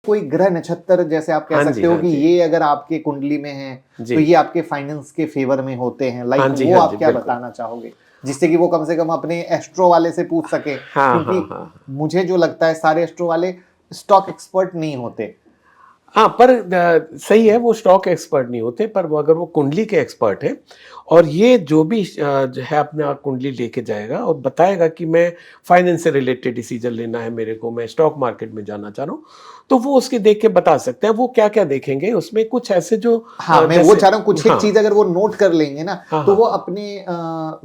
कोई ग्रह नक्षत्र जैसे आप कह हाँ जी, सकते हो हाँ कि जी। ये अगर आपके कुंडली में है जी। तो ये आपके फाइनेंस के फेवर में होते हैं, लाइक हाँ जी, वो हाँ आप जी, क्या बिल्कुल। बताना चाहोगे जिससे कि वो कम से कम अपने एस्ट्रो वाले से पूछ सके, हाँ, हाँ, क्योंकि हाँ। मुझे जो लगता है सारे एस्ट्रो वाले स्टॉक एक्सपर्ट नहीं होते। हाँ, पर सही है, वो स्टॉक एक्सपर्ट नहीं होते, पर वो अगर वो कुंडली के एक्सपर्ट हैं और ये जो भी जो है अपना कुंडली लेके जाएगा और बताएगा कि मैं फाइनेंस से रिलेटेड डिसीजन लेना है मेरे को, मैं स्टॉक मार्केट में जाना चाह रहा हूँ, तो वो उसके देख के बता सकते हैं। वो क्या-क्या देखेंगे उसमें कुछ ऐसे जो हाँ, मैं वो जैसे चाह रहा हूँ कुछ एक हाँ, चीज अगर वो नोट कर लेंगे ना, हाँ, तो हाँ, वो हाँ। अपने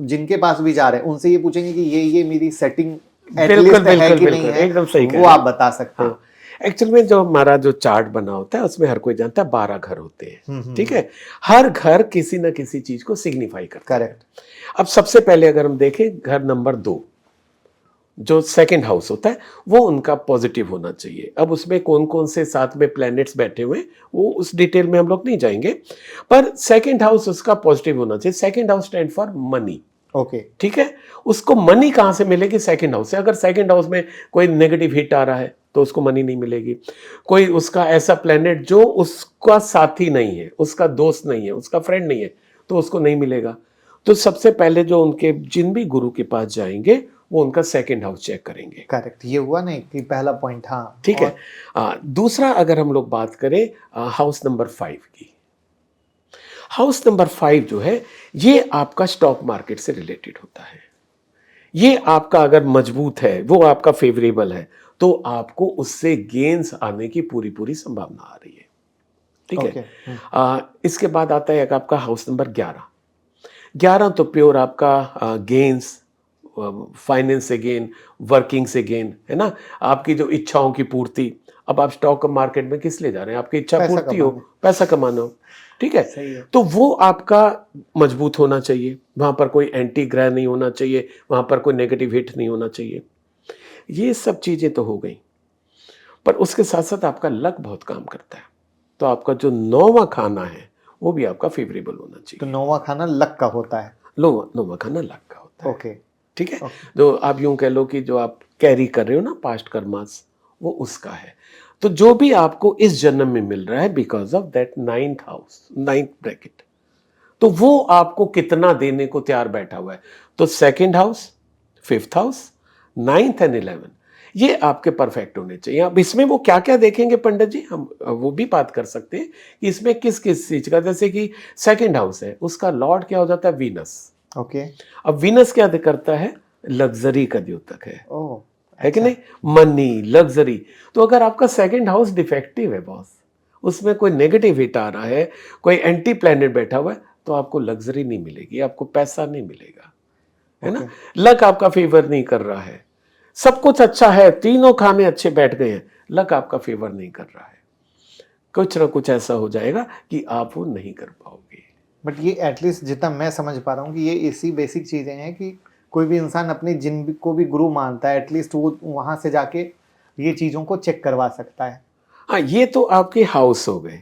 जिनके पास भी जा रहे हैं उनसे ये पूछेंगे कि ये मेरी सेटिंग बिल्कुल, एटलीस्ट है बिल्कुल, कि नहीं बिल्कुल, है, एकदम सही कह वो रहे आप हैं। बता सकते हाँ, हो। एक्चुअल में जो हमारा जो चार्ट बना होता है उसमें हर कोई जानता है 12 घर होते हैं, ठीक हम्म। है? हर घर किसी न किसी चीज़ को सिग्निफ़ाई करता है। करेक्ट। अब सबसे पहले अगर हम देखें घर नंबर 2, जो सेकंड हाउस होता है, वो उनका पॉजिटिव होना चाहिए। अब उसमें कौन-कौन से साथ में प्लैनेट्स बैठे हुए हैं, वो उस डिटेल में हम लोग नहीं जाएँगे, पर सेकंड हाउस उसका पॉजिटिव होना चाहिए। Second house stand for money. Okay. ठीक है? उसको मनी कहाँ से मिलेगी? सेकंड हाउस से। अगर सेकंड हाउस में कोई नेगेटिव हिट आ रहा है, तो उसको मनी नहीं मिलेगी। कोई उसका ऐसा प्लैनेट जो उसका साथी नहीं है, उसका दोस्त नहीं है, उसका फ्रेंड नहीं है, तो उसको नहीं मिलेगा। तो सबसे पहले जो उनके जिन भी गुरु के पास जाएँगे, वो उनका सेकंड हाउस चेक करेंगे। करेक्ट, ये हुआ ना कि पहला पॉइंट। हाँ। ठीक है? और दूसरा अगर हम लोग बात करें हाउस नंबर 5 की। हाउस नंबर 5 जो है, ये आपका स्टॉक मार्केट से रिलेटेड होता है। ये आपका अगर मजबूत है, वो आपका फेवरेबल है, तो आपको उससे गेन्स आने की पूरी-पूरी संभावना आ रही है। ठीक है? ओके। इसके बाद आता है एक आपका हाउस नंबर 11। 11 तो प्योर आपका गेन्स, फाइनेंस से गेन, वर्किंग से गेन, है ना? आपकी जो इच्छाओं की पूर्ति। अब आप स्टॉक मार्केट में किस लिए जा रहे हैं? आपकी इच्छा पैसा पूर्ति हो, कमाने। पैसा कमाना हो। ठीक है? सही है। तो वो आपका मजबूत होना चाहिए। वहाँ पर कोई एंटी ग्रह नहीं होना चाहिए, वहाँ पर कोई नेगेटिव हिट नहीं होना चाहिए। ये सब चीज़ें तो हो गई, पर उसके साथ-साथ आपका लक बहुत काम करता है। तो आपका जो 9वाँ खाना है, वो भी आपका फ़ेवरेबल होना तो चाहिए। 9वां खाना लक का होता है। 9वाँ खाना लक का होता है। ओके। ठीक है? ओके। तो आप यूँ कह लो कि जो आप कैरी कर रहे हो ना पास्ट कर्मास, वो उसका है। तो जो भी आपको इस जन्म में मिल रहा है because of that 9th house, 9th bracket, तो वो आपको कितना देने को तैयार बैठा हुआ है। तो second house, 5th house, 9th and 11, ये आपके परफेक्ट होने चाहिए। अब इसमें वो क्या-क्या देखेंगे पंडित जी, हम वो भी बात कर सकते हैं कि इसमें किस-किस चीज़ का, जैसे कि सेकंड हाउस है, उसका लॉर्ड क्या हो जाता है? वीनस। ओके। अब वीनस क्या करता है? लग्ज़री का द्योतक ओह। है कि अच्छा। नहीं? Money, luxury. तो अगर आपका सेकंड हाउस डिफेक्टिव है बॉस, उसमें कोई नेगेटिव हिट आ रहा है, कोई एंटी प्लैनेट बैठा हुआ है, तो आपको लग्ज़री नहीं मिलेगी, आपको पैसा नहीं मिलेगा, है ना? ओके। लक आपका फ़ेवर नहीं कर रहा है। सब कुछ अच्छा है, तीनों खाने अच्छे बैठ गए हैं, लक आपका फ़ेवर नहीं कर रहा है। कुछ ना कुछ ऐसा हो जाएगा कि आप वो नहीं कर पाओगे। बट ये एटलीस्ट जितना मैं समझ पा रहा हूँ कि ये इसी बेसिक चीजें हैं कि कोई भी इंसान अपने को भी गुरु मानता है, एटलीस्ट वो वहां से जाके ये चीजों को चेक करवा सकता है। हाँ, ये तो आपके हाउस हो गए।